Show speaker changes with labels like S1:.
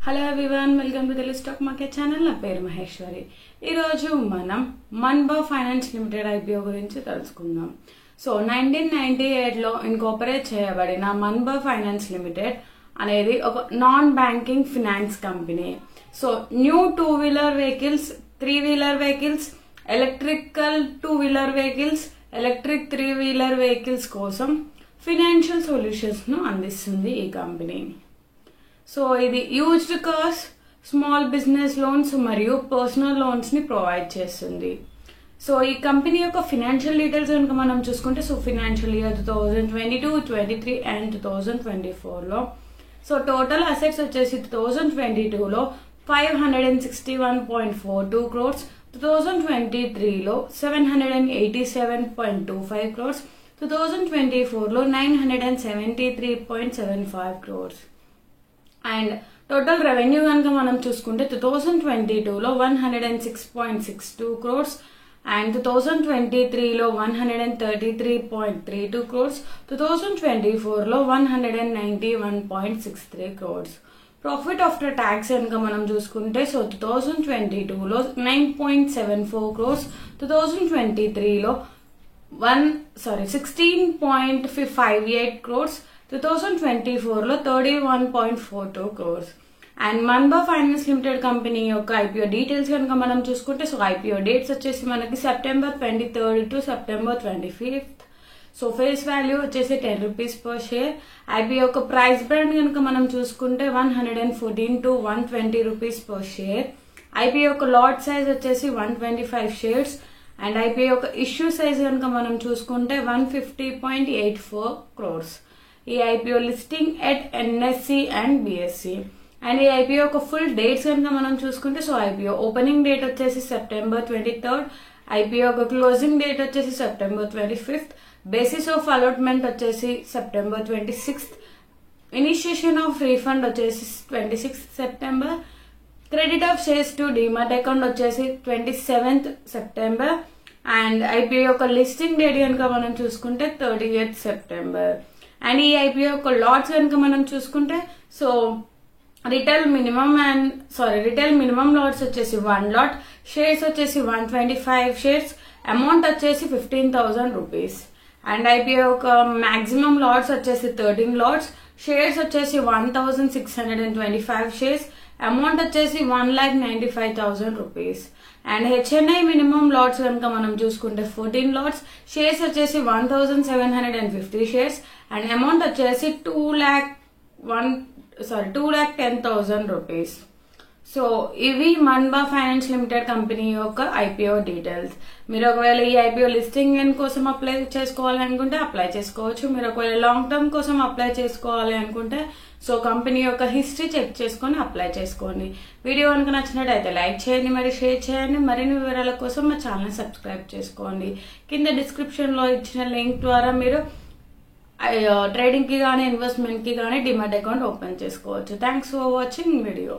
S1: Hello everyone, welcome to Telugu stock market channel. నా పేరు మహేశ్వరి. ఈరోజు మనం మన్బా ఫైనాన్స్ లిమిటెడ్ ఐపీఓ గురించి తెలుసుకుందాం. సో 1998లో ఇన్కార్పొరేట్ చేయబడిన మన్బా ఫైనాన్స్ లిమిటెడ్ అనేది ఒక non banking finance company. So new 2-వీలర్ వెహికల్స్, 3-వీలర్ వెహికల్స్, ఎలక్ట్రికల్ 2-వీలర్ వెహికల్స్, ఎలక్ట్రిక్ 3-వీలర్ వెహికల్స్ కోసం ఫినాన్షియల్ సొల్యూషన్స్ ను అందిస్తుంది ఈ కంపెనీ. సో ఇది used cars, small business loans మరియు పర్సనల్ లోన్స్ ని ప్రొవైడ్ చేస్తుంది. సో ఈ కంపెనీ యొక్క ఫినాన్షియల్ డీటెయిల్స్ కనుక మనం చూసుకుంటే, సో ఫినాన్షియల్ ఇయర్ 2022, 23 అండ్ 2024లో సో టోటల్ అసెట్స్ వచ్చేసి 2022లో 561.42 crores, 2023లో 787.25 crores, 2024లో 973.75 crores. అండ్ టోటల్ రెవెన్యూ కనుక మనం చూసుకుంటే 2022లో 106.62 crores అండ్ 2023లో 133.32 crores, 2024లో 191.63 crores. ప్రాఫిట్ ఆఫ్టర్ ట్యాక్స్ కనుక మనం చూసుకుంటే, సో 2022లో 9.74 crores, 2023లో 16.58 crores, 2024లో 31.42 crores. And Manba finance limited company యొక్క ఐపీఓ డీటెయిల్స్ కనుక మనం చూసుకుంటే, సో ఐపీఓ డేట్స్ వచ్చేసి మనకి September 23rd to September 25th. So face value వచ్చేసి 10 rupees per share. ఐపీఓ యొక్క ప్రైస్ బ్యాండ్ కనుక మనం చూసుకుంటే 114 to 120 rupees per share. IPO యొక్క లాట్ సైజ్ వచ్చేసి 125 shares. అండ్ ఐపీఓ యొక్క ఇష్యూ సైజ్ కనుక మనం చూసుకుంటే 150.84 crores. ఈ IPO listing at NSE and BSE. And ఈ ఐపీఓ యొక్క ఫుల్ డేట్స్ కనుక మనం చూసుకుంటే, సో ఐపీఓ ఓపెనింగ్ డేట్ వచ్చేసి September 23rd, ఐపీఓ యొక్క క్లోజింగ్ డేట్ వచ్చేసి September 25th, basis of allotment వచ్చేసి September 26th, initiation of refund వచ్చేసి 26th September, credit of shares to demat account వచ్చేసి 27th September. అండ్ ఐపీఓ యొక్క listing date కనుక మనం చూసుకుంటే 30th September. అండ్ ఈ ఐపీఓ యొక్క లాట్స్ కనుక మనం చూసుకుంటే, సో రిటైల్ మినిమం లాట్స్ వచ్చేసి 1 lot, షేర్స్ వచ్చేసి 125 shares, అమౌంట్ వచ్చేసి 15,000 rupees. అండ్ ఐపీఓ యొక్క మాక్సిమం లాట్స్ వచ్చేసి 13 lots, షేర్స్ వచ్చేసి 1,625 shares, అమౌంట్ వచ్చేసి 1,95,000 rupees. And HNI minimum LADS కనుక మనం చూసుకుంటే 14 lots, షేర్స్ వచ్చేసి 1,750 shares, అండ్ అమౌంట్ వచ్చేసి 2,10,000 rupees. సో ఇవి మన్బా ఫైనాన్స్ లిమిటెడ్ కంపెనీ యొక్క ఐపీఓ డీటెయిల్స్. మీరు ఒకవేళ ఈ ఐపీఓ లిస్టింగ్ కోసం అప్లై చేసుకోవాలి అనుకుంటే అప్లై చేసుకోవచ్చు. మీరు ఒకవేళ లాంగ్ టర్మ్ కోసం అప్లై చేసుకోవాలి అనుకుంటే సో కంపెనీ యొక్క హిస్టరీ చెక్ చేసుకొని అప్లై చేసుకోండి. వీడియో కనుక నచ్చినట్టయితే లైక్ చేయండి, మరి షేర్ చేయండి. మరిన్ని వివరాల కోసం మా ఛానల్ సబ్స్క్రైబ్ చేసుకోండి. కింద డిస్క్రిప్షన్ లో ఇచ్చిన లింక్ ద్వారా మీరు ట్రేడింగ్ కి గానీ, ఇన్వెస్ట్మెంట్ కి గానీ డిమాట్ అకౌంట్ ఓపెన్ చేసుకోవచ్చు. Thanks for watching video.